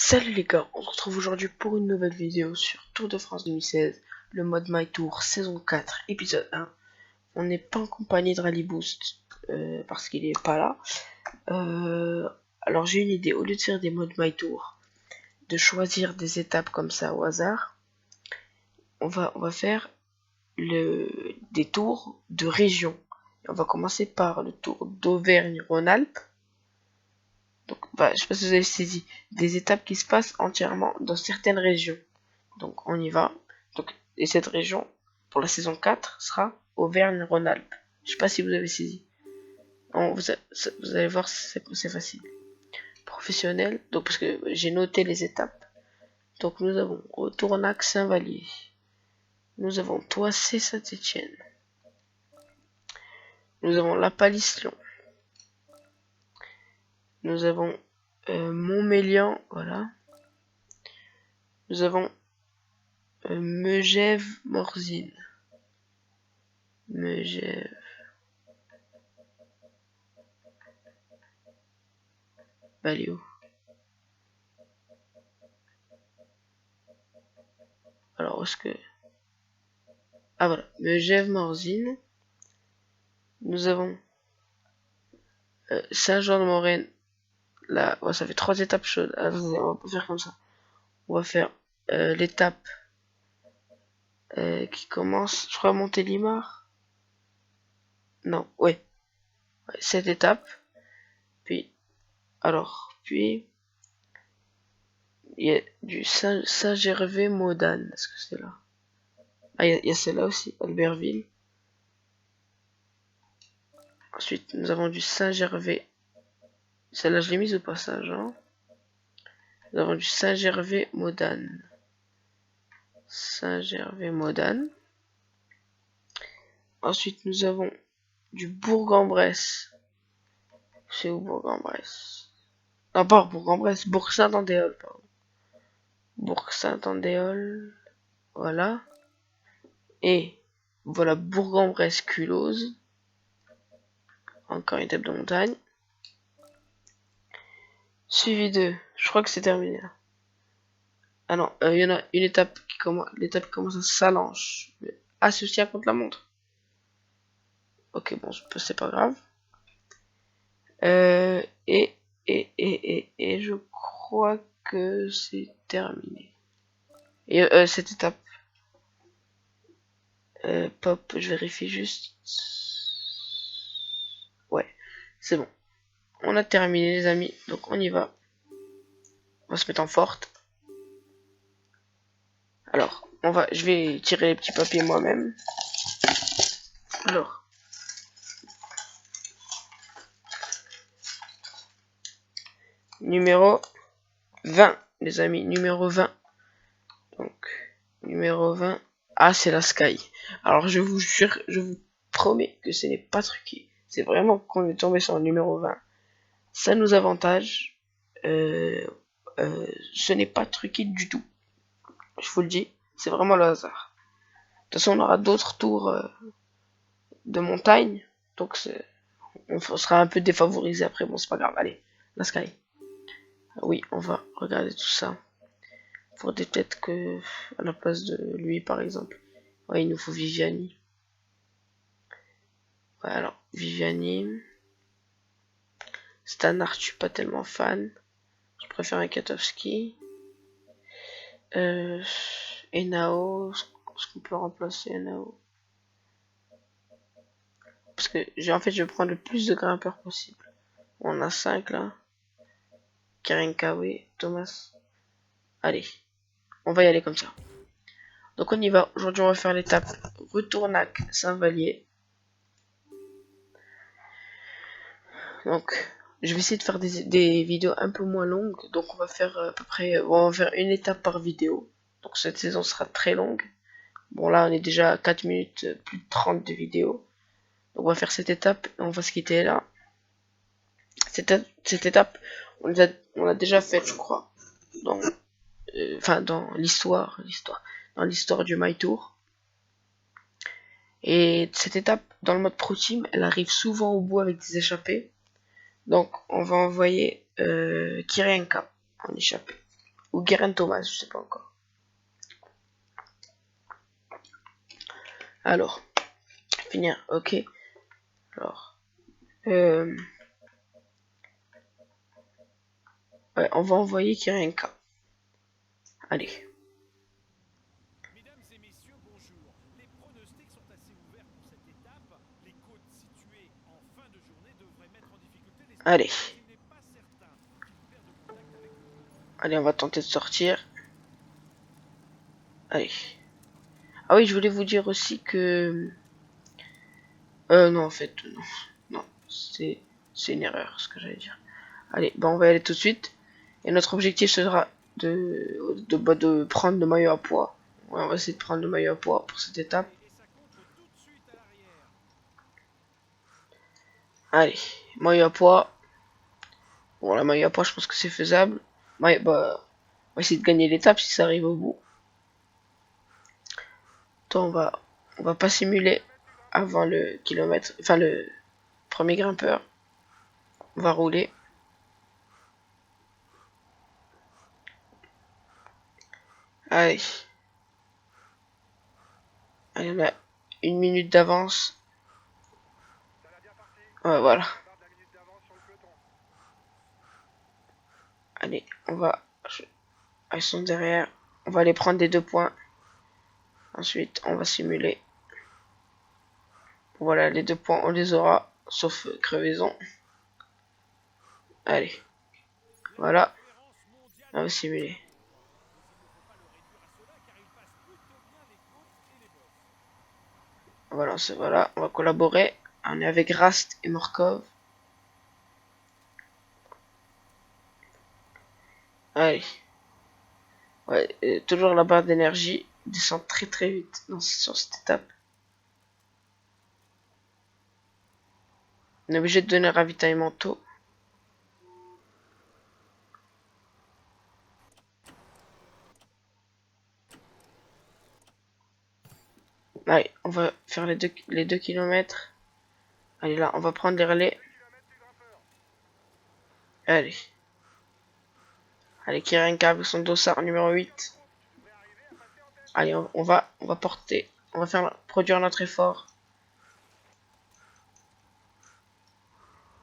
Salut les gars, on se retrouve aujourd'hui pour une nouvelle vidéo sur Tour de France 2016, le mode My Tour saison 4, épisode 1. On n'est pas en compagnie de Rally Boost parce qu'il est pas là. Alors j'ai une idée, au lieu de faire des modes My Tour, de choisir des étapes comme ça au hasard, on va faire des tours de région. On va commencer par le tour d'Auvergne-Rhône-Alpes. Donc, je sais pas si vous avez saisi, des étapes qui se passent entièrement dans certaines régions. Donc, on y va. Donc, et cette région, pour la saison 4, sera Auvergne-Rhône-Alpes. Je sais pas si vous avez saisi. Vous allez voir, c'est facile. Professionnel, donc parce que j'ai noté les étapes. Donc, nous avons Retournac-Saint-Vallier. Nous avons Toissé-Saint-Étienne. Nous avons La Palisse-Lyon. Nous avons Montmélian, voilà. Nous avons Megève-Morzine. Megève. Bah, elle est où? Alors, où est-ce que... Ah, voilà. Megève-Morzine. Nous avons Saint-Jean-de-Maurienne. Là, ouais, ça fait 3 étapes chaudes. Ah, on va pas faire comme ça. On va faire l'étape qui commence, je crois, à Montélimar. Non, ouais. Cette étape. Puis, puis, il y a du Saint-Gervais-Modane. Est-ce que c'est là? Ah, il y a celle-là aussi, Albertville. Ensuite, nous avons du Saint-Gervais. Celle-là, je l'ai mise au passage. Hein. Nous avons du Saint-Gervais-Modane. Saint-Gervais-Modane. Ensuite, nous avons du Bourg-en-Bresse. C'est où Bourg-en-Bresse? Non, pas Bourg-en-Bresse, Bourg-Saint-Andéol, pardon. Bourg-Saint-Andéol. Voilà. Et voilà Bourg-en-Bresse-Culose. Encore une étape de montagne. Suivi de... Je crois que c'est terminé là. Ah non, il y en a une étape qui commence... L'étape commence à Salanches. Associée contre la montre. Ok, bon, c'est pas grave. Et je crois que c'est terminé. Et cette étape, pop, je vérifie juste. Ouais, c'est bon. On a terminé les amis, donc on y va. On va se mettre en forte. Alors, je vais tirer les petits papiers moi-même. Alors. Numéro 20, les amis, numéro 20. Donc, numéro 20. Ah, c'est la Sky. Alors, je vous jure, je vous promets que ce n'est pas truqué. C'est vraiment qu'on est tombé sur le numéro 20. Ça nous avantage. Ce n'est pas truqué du tout. Je vous le dis, c'est vraiment le hasard. De toute façon, on aura d'autres tours de montagne. Donc, on sera un peu défavorisé après. Bon, c'est pas grave. Allez, la Sky. Oui, on va regarder tout ça. Faudrait peut-être que, à la place de lui, par exemple. Ouais, il nous faut Viviani. Ouais, alors, Viviani. Stannard, je suis pas tellement fan. Je préfère un Katowski. Enao. Est-ce qu'on peut remplacer Enao? Parce que, en fait, je vais prendre le plus de grimpeurs possible. On a 5 là. Karen Kawe, Thomas. Allez, on va y aller comme ça. Donc on y va. Aujourd'hui, on va faire l'étape Retournac Saint-Vallier. Donc, je vais essayer de faire des vidéos un peu moins longues. Donc, on va faire à peu près, on va faire une étape par vidéo. Donc, cette saison sera très longue. Bon, là, on est déjà à 4 minutes, plus de 30 de vidéos. Donc, on va faire cette étape et on va se quitter là. Cette étape, on l'a déjà faite, je crois. Dans l'histoire du My Tour. Et cette étape, dans le mode Pro Team, elle arrive souvent au bout avec des échappées. Donc, on va envoyer Kyrienka en échappée. Ou Guerin Thomas, je sais pas encore. Alors, finir, ok. Alors, ouais, on va envoyer Kirenka. Allez. Mesdames et messieurs, bonjour. Les pronostics sont assez ouverts pour cette étape. Les côtes situées en fin de journée devraient mettre en difficulté les Allez. sprints, mais il n'est pas certain qu'ils perdent contact avec le peloton. Allez, on va tenter de sortir. Allez. Ah oui, je voulais vous dire aussi que... non, en fait, non. Non, c'est une erreur, ce que j'allais dire. Allez, bah on va y aller tout de suite. Et notre objectif sera de prendre le maillot à poids. Ouais, on va essayer de prendre le maillot à poids pour cette étape. Et ça contre tout de suite à l'arrière. Allez, maillot à poids. Bon, la maillot à poids, je pense que c'est faisable. Ouais, bah, on va essayer de gagner l'étape si ça arrive au bout. Toi, on va pas simuler avant le kilomètre, enfin le premier grimpeur. On va rouler. Allez. Allez, on a une minute d'avance. Ouais, voilà. Allez, on va... Ils sont derrière. On va aller prendre les 2 points. Ensuite, on va simuler. Voilà, les 2 points, on les aura. Sauf crevaison. Allez. Voilà. Cohérence mondiale On va de ce simuler. peloton. Mais il ne faut pas le réduire à cela car il passe plutôt bien les côtes et les bosses. Voilà, voilà. On va collaborer. On est avec Rast et Morkov. Allez. Ouais, toujours la barre d'énergie descend très très vite sur cette étape. On est obligé de donner un ravitaillement tôt. Allez, on va faire les 2 kilomètres. Allez là, on va prendre les relais. Allez. Allez, Kirenka avec son dossard numéro 8. Allez, on va porter. On va faire produire notre effort.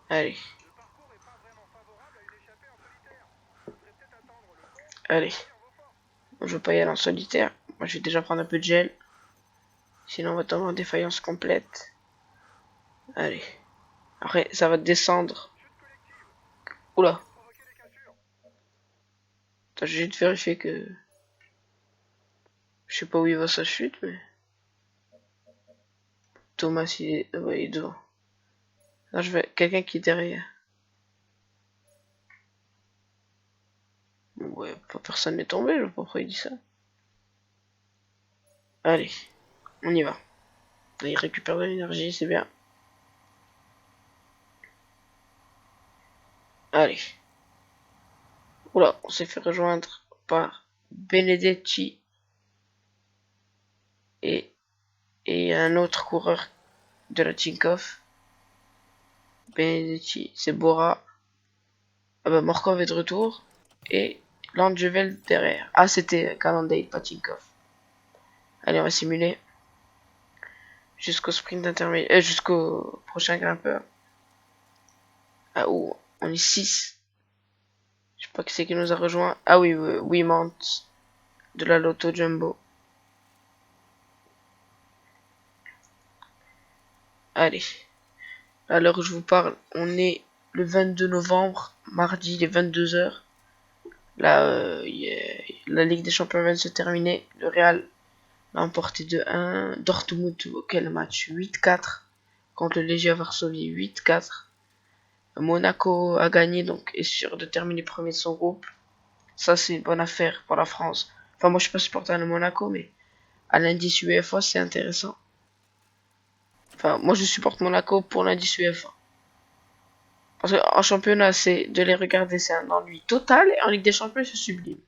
Allez. Allez. Je veux pas y aller en solitaire. Moi, je vais déjà prendre un peu de gel. Sinon, on va tomber en défaillance complète. Allez. Après, ça va descendre. Oula. Attends, j'ai juste vérifié que... Je sais pas où il va sa chute, mais... Thomas, ouais, il est devant. Là, je vais... Quelqu'un qui est derrière. Ouais, personne n'est tombé, je sais pas pourquoi il dit ça. Allez. On y va. Il récupère de l'énergie, c'est bien. Allez. Oula, on s'est fait rejoindre par Benedetti et, et un autre coureur de la Tinkoff. Benedetti, c'est Bora. Ah bah Morkov est de retour. Et Langeveld derrière. Ah, c'était Calandale, pas Tinkoff. Allez, on va simuler. Jusqu'au sprint intermédiaire. Jusqu'au prochain grimpeur. Ah, où on est 6. Je sais pas qui c'est qui nous a rejoint. Ah oui, Wimont de la Lotto Jumbo. Allez. À l'heure où je vous parle, on est le 22 novembre, mardi, les 22 heures. Là, la Ligue des Champions vient de se terminer. Le Real a emporté 2-1. Dortmund, quel match 8-4 contre le Legia Varsovie, 8-4. Monaco a gagné, donc est sûr de terminer premier de son groupe. Ça, c'est une bonne affaire pour la France. Enfin, moi, je suis pas supporter de Monaco, mais à l'indice UEFA, c'est intéressant. Enfin, moi, je supporte Monaco pour l'indice UEFA. Parce qu'en championnat, c'est de les regarder, c'est un ennui total. Et en Ligue des Champions, c'est sublime.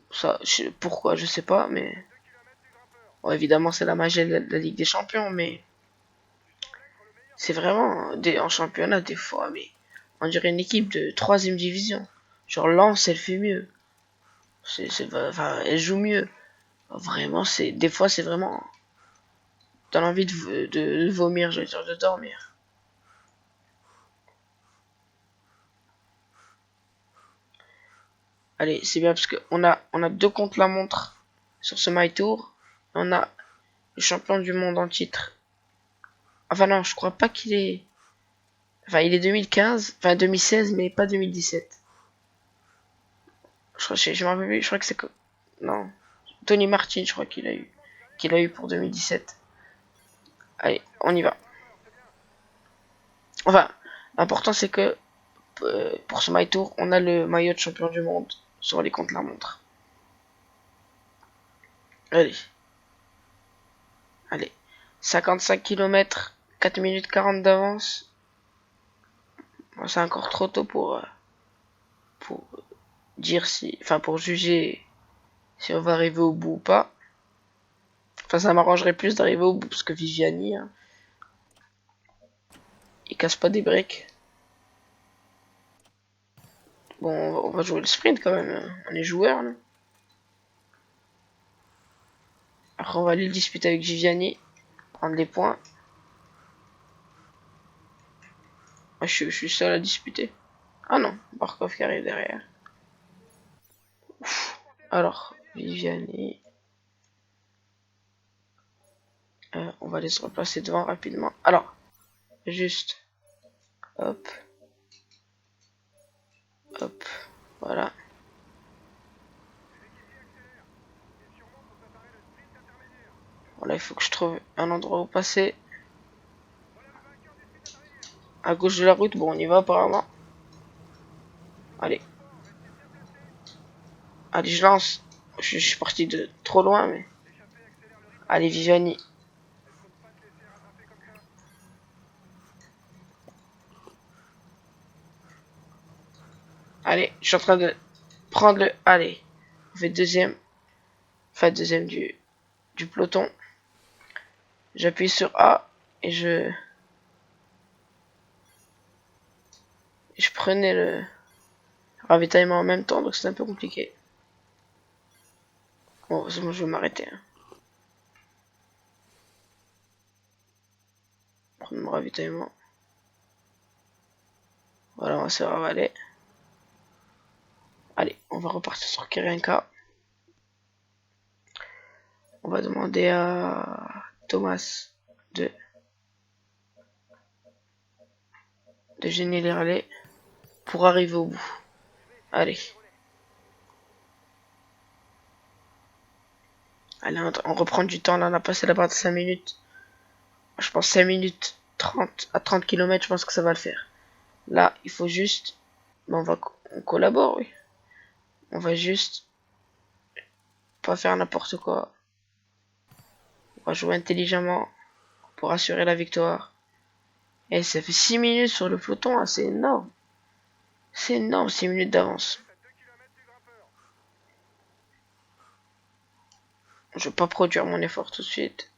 Ça, pourquoi, je sais pas, mais... Bon, évidemment, c'est la magie de la Ligue des Champions, mais... C'est vraiment, en championnat, des fois, mais... On dirait une équipe de 3ème division. Genre Lance, elle fait mieux. Enfin, elle joue mieux. Vraiment, c'est des fois, c'est vraiment. T'as envie de vomir, je veux dire, de dormir. Allez, c'est bien parce que on a deux contre la montre sur ce My Tour. On a le champion du monde en titre. Enfin non, je crois pas qu'il est. Enfin, il est 2015, enfin 2016, mais pas 2017. Je me rappelle plus, je crois que c'est que. Non. Tony Martin, je crois qu'il a eu pour 2017. Allez, on y va. Enfin, l'important c'est que pour ce My Tour, on a le maillot de champion du monde sur les comptes la montre. Allez, allez. 55 km, 4 minutes 40 d'avance. Bon, c'est encore trop tôt pour dire si. Enfin, pour juger si on va arriver au bout ou pas. Enfin, ça m'arrangerait plus d'arriver au bout parce que Viviani, hein, il casse pas des briques. Bon, on va jouer le sprint quand même. Hein. On est joueur là. Après, on va aller le disputer avec Viviani. Prendre les points. Moi, je suis seul à disputer. Ah non, Barkov qui arrive derrière. Ouf. Alors, Viviani. On va aller se replacer devant rapidement. Alors, juste. Hop. Hop. Voilà. Voilà, il faut que je trouve un endroit où passer. À gauche de la route, bon, on y va apparemment. Allez. Allez, je lance. Je suis parti de trop loin, mais. Allez, Viviani. Allez, je suis en train de prendre le. Allez. On fait deuxième. Enfin, deuxième du peloton. J'appuie sur A et je prenais le ravitaillement en même temps, donc c'est un peu compliqué. Bon, c'est bon, je vais m'arrêter. Hein. Prendre mon ravitaillement. Voilà, on va se ravaler. Allez, on va repartir sur Kirenka. On va demander à Thomas de gêner les relais pour arriver au bout. Allez. Allez, on reprend du temps. Là, on a passé la barre de 5 minutes. Je pense 5 minutes 30 à 30 km, je pense que ça va le faire. Là, il faut juste. On collabore, oui. On va juste pas faire n'importe quoi. On va jouer intelligemment pour assurer la victoire. Et ça fait 6 minutes sur le peloton, hein, c'est énorme. C'est énorme, 6 minutes d'avance. Je vais pas produire mon effort tout de suite.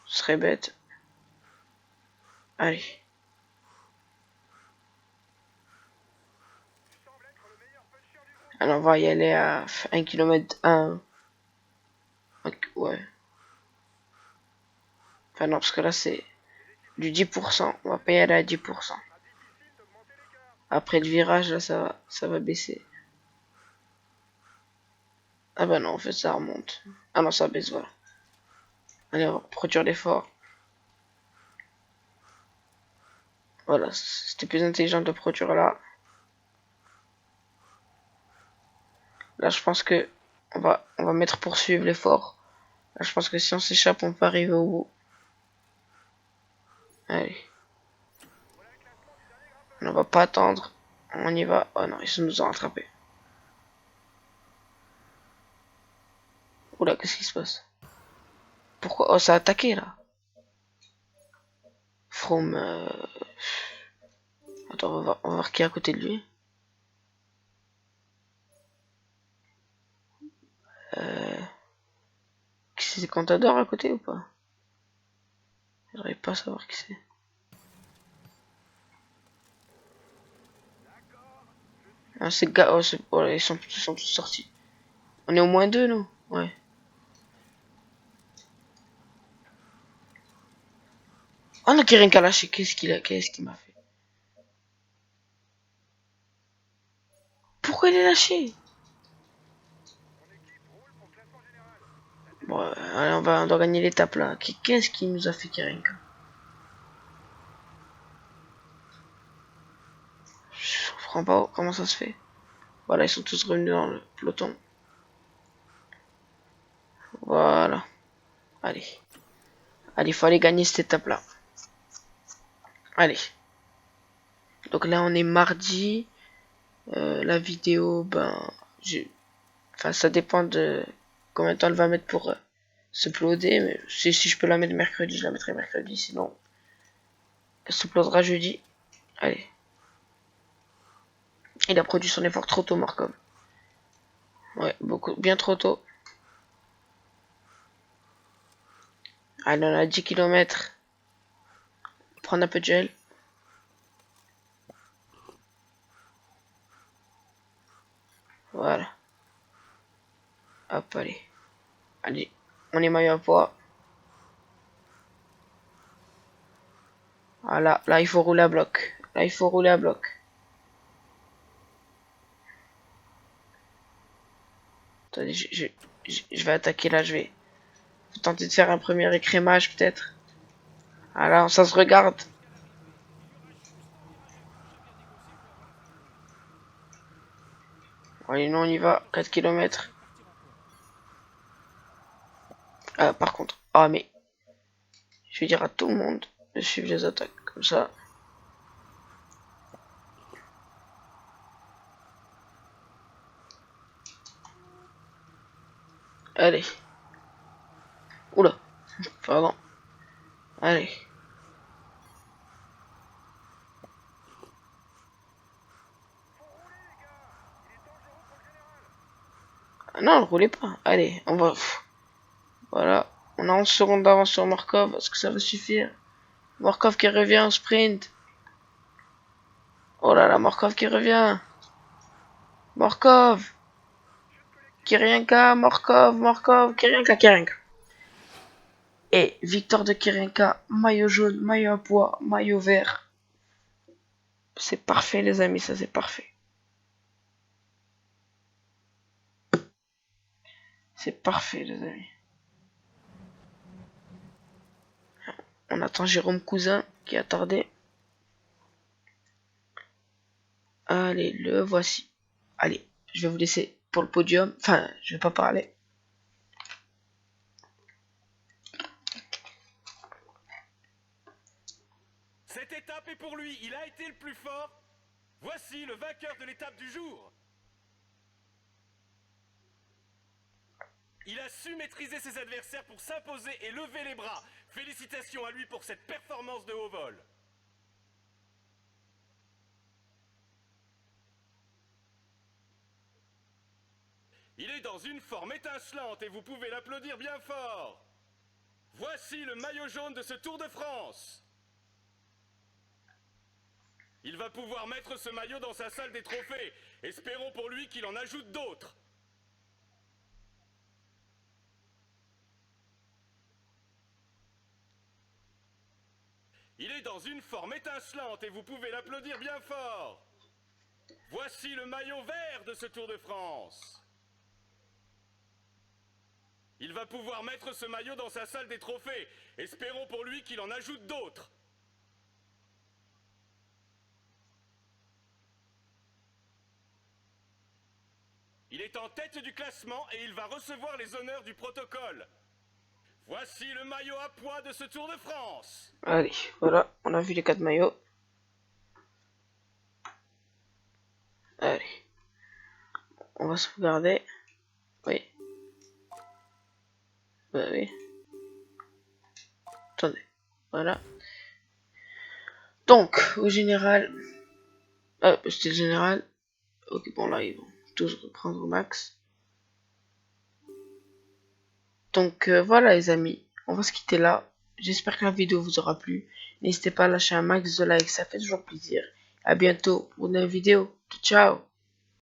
Ce serait bête. Allez. Alors on va y aller à 1 km 1. Ouais. Enfin non, parce que là c'est du 10%. On va pas y aller à 10%. Après le virage, là ça va baisser. Ah bah non, en fait ça remonte. Ah non, ça baisse, voilà. Allez, on va produire l'effort. Voilà, c'était plus intelligent de produire là. Là, je pense que on va mettre poursuivre l'effort. Là, je pense que si on s'échappe, on peut arriver au bout. Allez. On va pas attendre. On y va. Oh non, ils nous ont rattrapés. Oula, qu'est-ce qui se passe? Pourquoi? Oh, ça a attaqué là. From. Attends, on va voir qui est à côté de lui. C'est Contador à côté ou pas? J'arrive pas à savoir qui c'est. Ah, ces gars, oh, ils sont tous sortis. On est au moins deux, non? Ouais. Oh non, qui rien qu'à lâcher. Qu'est-ce qu'il m'a fait? Pourquoi il est lâché? Bon, allez, on doit gagner l'étape là. Qu'est-ce qu'il nous a fait Kirenka? Je comprends pas comment ça se fait. Voilà, ils sont tous revenus dans le peloton. Voilà. Allez. Allez, il faut aller gagner cette étape là. Allez. Donc là, on est mardi. La vidéo, ben, enfin, ça dépend de combien de temps elle va mettre pour s'uploader. Mais si je peux la mettre mercredi, je la mettrai mercredi. Sinon, elle s'uploadera jeudi. Allez. Il a produit son effort trop tôt, Markov. Ouais, bien trop tôt. Allez, on a 10 km. Prendre un peu de gel. Voilà. Hop, allez. Allez, on est maillot à poids. Voilà, là il faut rouler à bloc. Là il faut rouler à bloc. Attendez, je vais attaquer là, je vais tenter de faire un premier écrémage peut-être. Voilà, ça se regarde. Allez, nous on y va, 4 km. Ah, par contre, ah mais, je vais dire à tout le monde de suivre les attaques, comme ça. Allez. Oula, pardon. Allez. Ah non, ne roulez pas. Allez, on va. Voilà. On a 11 secondes d'avance sur Markov. Est-ce que ça va suffire? Markov qui revient au sprint. Oh là là, Markov qui revient. Markov. Kirienka, Markov, Kirienka. Et victoire de Kirienka, maillot jaune, maillot à pois, maillot vert. C'est parfait les amis, ça c'est parfait. C'est parfait les amis. On attend Jérôme Cousin qui a tardé. Allez, le voici. Allez, je vais vous laisser pour le podium. Enfin, je vais pas parler. Cette étape est pour lui, il a été le plus fort. Voici le vainqueur de l'étape du jour. Il a su maîtriser ses adversaires pour s'imposer et lever les bras. Félicitations à lui pour cette performance de haut vol. Il est dans une forme étincelante et vous pouvez l'applaudir bien fort. Voici le maillot jaune de ce Tour de France. Il va pouvoir mettre ce maillot dans sa salle des trophées. Espérons pour lui qu'il en ajoute d'autres. Il est dans une forme étincelante et vous pouvez l'applaudir bien fort. Voici le maillot vert de ce Tour de France. Il va pouvoir mettre ce maillot dans sa salle des trophées. Espérons pour lui qu'il en ajoute d'autres. Il est en tête du classement et il va recevoir les honneurs du protocole. Voici le maillot à pois de ce Tour de France. Allez, voilà, on a vu les 4 maillots. Allez. On va sauvegarder. Oui. Bah oui. Attendez. Voilà. Donc, au général. Ah, c'était le général. Ok, bon là, ils vont tous reprendre au max. Donc voilà les amis, on va se quitter là. J'espère que la vidéo vous aura plu. N'hésitez pas à lâcher un max de likes, ça fait toujours plaisir. À bientôt pour une nouvelle vidéo. Ciao.